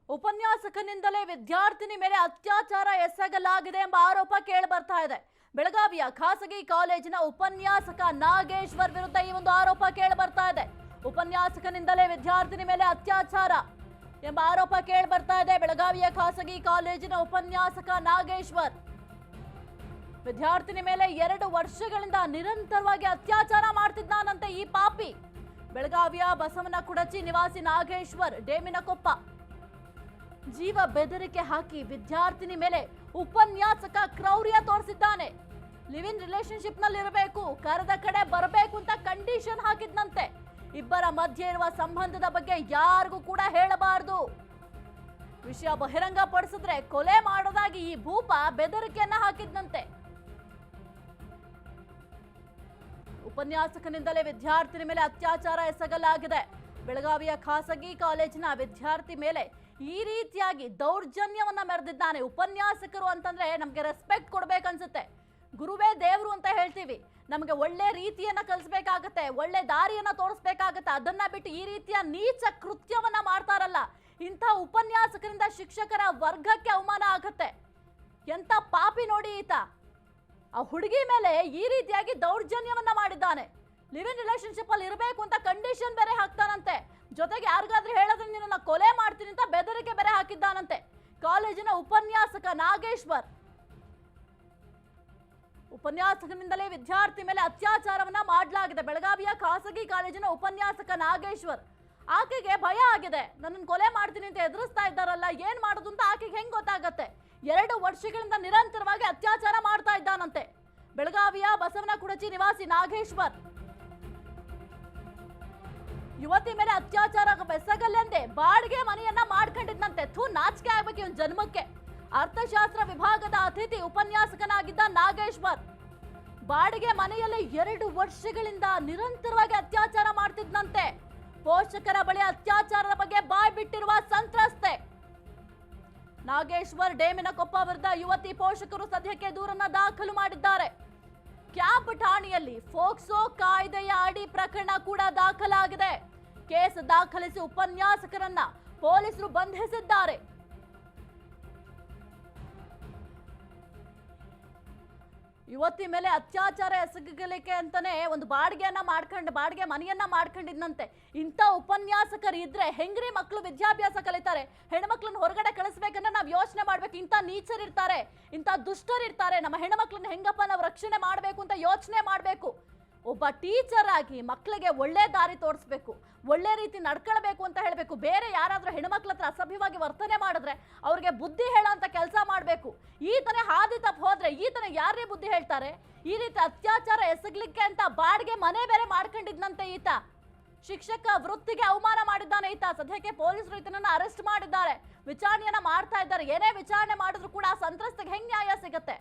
ಉಪನ್ಯಾಸಕನಿಂದಲೇ ವಿದ್ಯಾರ್ಥಿನಿ ಮೇಲೆ ಅತ್ಯಾಚಾರ ಎಸಗಲಾಗಿದೆ ಎಂಬ ಆರೋಪ ಕೇಳಿ ಬರ್ತಾ ಇದೆ. ಬೆಳಗಾವಿಯ ಖಾಸಗಿ ಕಾಲೇಜಿನ ಉಪನ್ಯಾಸಕ ನಾಗೇಶ್ವರ್ ವಿರುದ್ಧ ಈ ಒಂದು ಆರೋಪ ಕೇಳಿ ಬರ್ತಾ ಇದೆ. ಉಪನ್ಯಾಸಕನಿಂದಲೇ ವಿದ್ಯಾರ್ಥಿನಿ ಮೇಲೆ ಅತ್ಯಾಚಾರ ಎಂಬ ಆರೋಪ ಕೇಳಿ ಬರ್ತಾ ಇದೆ. ಬೆಳಗಾವಿಯ ಖಾಸಗಿ ಕಾಲೇಜಿನ ಉಪನ್ಯಾಸಕ ನಾಗೇಶ್ವರ್ ವಿದ್ಯಾರ್ಥಿನಿ ಮೇಲೆ 2 ವರ್ಷಗಳಿಂದ ನಿರಂತರವಾಗಿ ಅತ್ಯಾಚಾರ ಮಾಡ್ತಿದ್ದಾನಂತೆ ಈ ಪಾಪಿ. ಬೆಳಗಾವಿಯ ಬಸವನಕುಡಚಿ ನಿವಾಸಿ ನಾಗೇಶ್ವರ್ ಡೇಮಿನಕೊಪ್ಪ ಜೀವ ಬೆದರಿಕೆ ಹಾಕಿ ವಿದ್ಯಾರ್ಥಿನಿ ಮೇಲೆ ಉಪನ್ಯಾಸಕ ಕ್ರೌರ್ಯ ತೋರಿಸಿದ್ದಾನೆ. ಲಿವ್ ಇನ್ ರಿಲೇಶನ್ಶಿಪ್ ನಲ್ಲಿ ಇರಬೇಕು, ಕರೆದ ಕಡೆ ಬರಬೇಕು ಅಂತ ಕಂಡೀಷನ್ ಹಾಕಿದ್ನಂತೆ. ಇಬ್ಬರ ಮಧ್ಯೆ ಇರುವ ಸಂಬಂಧದ ಬಗ್ಗೆ ಯಾರಿಗೂ ಕೂಡ ಹೇಳಬಾರದು, ವಿಷಯ ಬಹಿರಂಗ ಪಡಿಸಿದ್ರೆ ಕೊಲೆ ಮಾಡೋದಾಗಿ ಈ ಭೂಪ ಬೆದರಿಕೆಯನ್ನ ಹಾಕಿದ್ನಂತೆ. ಉಪನ್ಯಾಸಕನಿಂದಲೇ ವಿದ್ಯಾರ್ಥಿನಿ ಮೇಲೆ ಅತ್ಯಾಚಾರ ಎಸಗಲಾಗಿದೆ. ಬೆಳಗಾವಿಯ ಖಾಸಗಿ ಕಾಲೇಜಿನ ವಿದ್ಯಾರ್ಥಿ ಮೇಲೆ ಈ ರೀತಿಯಾಗಿ ದೌರ್ಜನ್ಯವನ್ನ ಮೆರೆದಿದ್ದಾನೆ. ಉಪನ್ಯಾಸಕರು ಅಂತಂದ್ರೆ ನಮ್ಗೆ ರೆಸ್ಪೆಕ್ಟ್ ಕೊಡ್ಬೇಕನ್ಸುತ್ತೆ, ಗುರುವೇ ದೇವರು ಅಂತ ಹೇಳ್ತೀವಿ, ನಮಗೆ ಒಳ್ಳೆ ರೀತಿಯನ್ನ ಕಲಿಸ್ಬೇಕಾಗತ್ತೆ, ಒಳ್ಳೆ ದಾರಿಯನ್ನ ತೋರಿಸ್ಬೇಕಾಗತ್ತೆ. ಅದನ್ನ ಬಿಟ್ಟು ಈ ರೀತಿಯ ನೀಚ ಕೃತ್ಯವನ್ನ ಮಾಡ್ತಾರಲ್ಲ, ಇಂಥ ಉಪನ್ಯಾಸಕರಿಂದ ಶಿಕ್ಷಕರ ವರ್ಗಕ್ಕೆ ಅವಮಾನ ಆಗತ್ತೆ. ಎಂತ ಪಾಪಿ ನೋಡಿ ಈತ. ಆ ಹುಡುಗಿ ಮೇಲೆ ಈ ರೀತಿಯಾಗಿ ದೌರ್ಜನ್ಯವನ್ನ ಮಾಡಿದ್ದಾನೆ. ಲಿವ್ ಇನ್ ರಿಲೇಶನ್ಶಿಪ್ ಅಲ್ಲಿ ಇರಬೇಕು ಅಂತ ಕಂಡೀಷನ್ ಬೇರೆ ಹಾಕ್ತಾನಂತೆ. ಜೊತೆಗೆ ಯಾರಿಗಾದ್ರೂ ಹೇಳಿದ್ರೆ ನಿನ್ನ ಕೊಲೆ ಮಾಡ್ತೀನಿ ಅಂತ ಬೆದರಿಕೆ ಬೇರೆ ಹಾಕಿದ್ದಾನಂತೆ. ಕಾಲೇಜಿನ ಉಪನ್ಯಾಸಕ ನಾಗೇಶ್ವರ್ ಉಪನ್ಯಾಸಕನಿಂದಲೇ ವಿದ್ಯಾರ್ಥಿ ಮೇಲೆ ಅತ್ಯಾಚಾರವನ್ನ ಮಾಡಲಾಗಿದೆ. ಬೆಳಗಾವಿಯ ಖಾಸಗಿ ಕಾಲೇಜಿನ ಉಪನ್ಯಾಸಕ ನಾಗೇಶ್ವರ್, ಆಕೆಗೆ ಭಯ ಆಗಿದೆ, ನನ್ನನ್ನು ಕೊಲೆ ಮಾಡ್ತೀನಿ ಅಂತ ಎದುರಿಸ್ತಾ ಇದ್ದಾರಲ್ಲ, ಏನ್ ಮಾಡೋದು ಅಂತ ಆಕೆಗೆ ಹೆಂಗ್ ಗೊತ್ತಾಗತ್ತೆ. 2 ವರ್ಷಗಳಿಂದ ನಿರಂತರವಾಗಿ ಅತ್ಯಾಚಾರ ಮಾಡ್ತಾ ಇದ್ದಾನಂತೆ. ಬೆಳಗಾವಿಯ ಬಸವನಕುಡಚಿ ನಿವಾಸಿ ನಾಗೇಶ್ವರ್ ಯುವತಿ ಮೇಲೆ ಅತ್ಯಾಚಾರ ಬೆಸಗಲೆಂದೇ ಬಾಡಿಗೆ ಮನೆಯನ್ನ ಮಾಡ್ಕೊಂಡಿದ್ದಂತೆ. ನಾಚಿಕೆ ಆಗ್ಬೇಕು ಇವನ್ ಜನ್ಮಕ್ಕೆ. ಅರ್ಥಶಾಸ್ತ್ರ ವಿಭಾಗದ ಅತಿಥಿ ಉಪನ್ಯಾಸಕನಾಗಿದ್ದ ನಾಗೇಶ್ವರ್ ಬಾಡಿಗೆ ಮನೆಯಲ್ಲಿ 2 ವರ್ಷಗಳಿಂದ ನಿರಂತರವಾಗಿ ಅತ್ಯಾಚಾರ ಮಾಡ್ತಿದ್ದಂತೆ. ಪೋಷಕರ ಬಳಿ ಅತ್ಯಾಚಾರದ ಬಗ್ಗೆ ಬಾಯ್ ಬಿಟ್ಟಿರುವ ಸಂತ್ರಸ್ತೆ. ನಾಗೇಶ್ವರ್ ಡೇಮಿನಕೊಪ್ಪ ವಿರುದ್ಧ ಯುವತಿ ಪೋಷಕರು ಸದ್ಯಕ್ಕೆ ದೂರನ್ನ ದಾಖಲು ಮಾಡಿದ್ದಾರೆ. ಕ್ಯಾಂಪ್ ಠಾಣೆಯಲ್ಲಿ ಫೋಕ್ಸೋ ಕಾಯ್ದೆಯ ಅಡಿ ಪ್ರಕರಣ ಕೂಡ ದಾಖಲಾಗಿದೆ. ಕೇಸ್ ದಾಖಲಿಸಿ ಉಪನ್ಯಾಸಕರನ್ನ ಪೊಲೀಸರು ಬಂಧಿಸಿದ್ದಾರೆ. ಯುವತಿ ಮೇಲೆ ಅತ್ಯಾಚಾರ ಎಸಗಲಿಕ್ಕೆ ಅಂತಾನೆ ಒಂದು ಬಾಡಿಗೆ ಮನೆಯನ್ನ ಮಾಡ್ಕೊಂಡಿದ್ದಂತೆ. ಇಂಥ ಉಪನ್ಯಾಸಕರು ಇದ್ರೆ ಹೆಂಗ್ರಿ ಮಕ್ಕಳು ವಿದ್ಯಾಭ್ಯಾಸ ಕಲಿತಾರೆ? ಹೆಣ್ಮಕ್ಳನ್ನ ಹೊರಗಡೆ ಕಳಿಸ್ಬೇಕಂದ್ರೆ ನಾವು ಯೋಚನೆ ಮಾಡ್ಬೇಕು. ಇಂಥ ನೀಚರಿರ್ತಾರೆ, ಇಂಥ ದುಷ್ಟರಿರ್ತಾರೆ, ನಮ್ಮ ಹೆಣ್ಮಕ್ಳನ್ನ ಹೆಂಗಪ್ಪ ನಾವು ರಕ್ಷಣೆ ಮಾಡ್ಬೇಕು ಅಂತ ಯೋಚನೆ ಮಾಡ್ಬೇಕು. ಒಬ್ಬ ಟೀಚರ್ ಆಗಿ ಮಕ್ಕಳಿಗೆ ಒಳ್ಳೆ ದಾರಿ ತೋರಿಸ್ಬೇಕು, ಒಳ್ಳೆ ರೀತಿ ನಡ್ಕೊಳ್ಬೇಕು ಅಂತ ಹೇಳಬೇಕು. ಬೇರೆ ಯಾರಾದ್ರೂ ಹೆಣ್ಮಕ್ಳ ಹತ್ರ ಅಸಭ್ಯವಾಗಿ ವರ್ತನೆ ಮಾಡಿದ್ರೆ ಅವ್ರಿಗೆ ಬುದ್ಧಿ ಹೇಳೋ ಅಂತ ಕೆಲಸ ಮಾಡಬೇಕು. ಈತನೇ ಹಾದಿ ತಪ್ಪು ಹೋದ್ರೆ ಈತನೇ ಯಾರೇ ಬುದ್ಧಿ ಹೇಳ್ತಾರೆ? ಈ ರೀತಿ ಅತ್ಯಾಚಾರ ಎಸಗ್ಲಿಕ್ಕೆ ಅಂತ ಬಾಡಿಗೆ ಮನೆ ಬೇರೆ ಮಾಡ್ಕೊಂಡಿದ್ನಂತೆ ಈತ. ಶಿಕ್ಷಕ ವೃತ್ತಿಗೆ ಅವಮಾನ ಮಾಡಿದ್ದಾನೆ ಈತ. ಸದ್ಯಕ್ಕೆ ಪೊಲೀಸರು ಈತನನ್ನ ಅರೆಸ್ಟ್ ಮಾಡಿದ್ದಾರೆ, ವಿಚಾರಣೆಯನ್ನ ಮಾಡ್ತಾ ಇದ್ದಾರೆ. ಏನೇ ವಿಚಾರಣೆ ಮಾಡಿದ್ರು ಕೂಡ ಸಂತ್ರಸ್ತೆಗೆ ಹೆಂಗ್ ನ್ಯಾಯ ಸಿಗತ್ತೆ?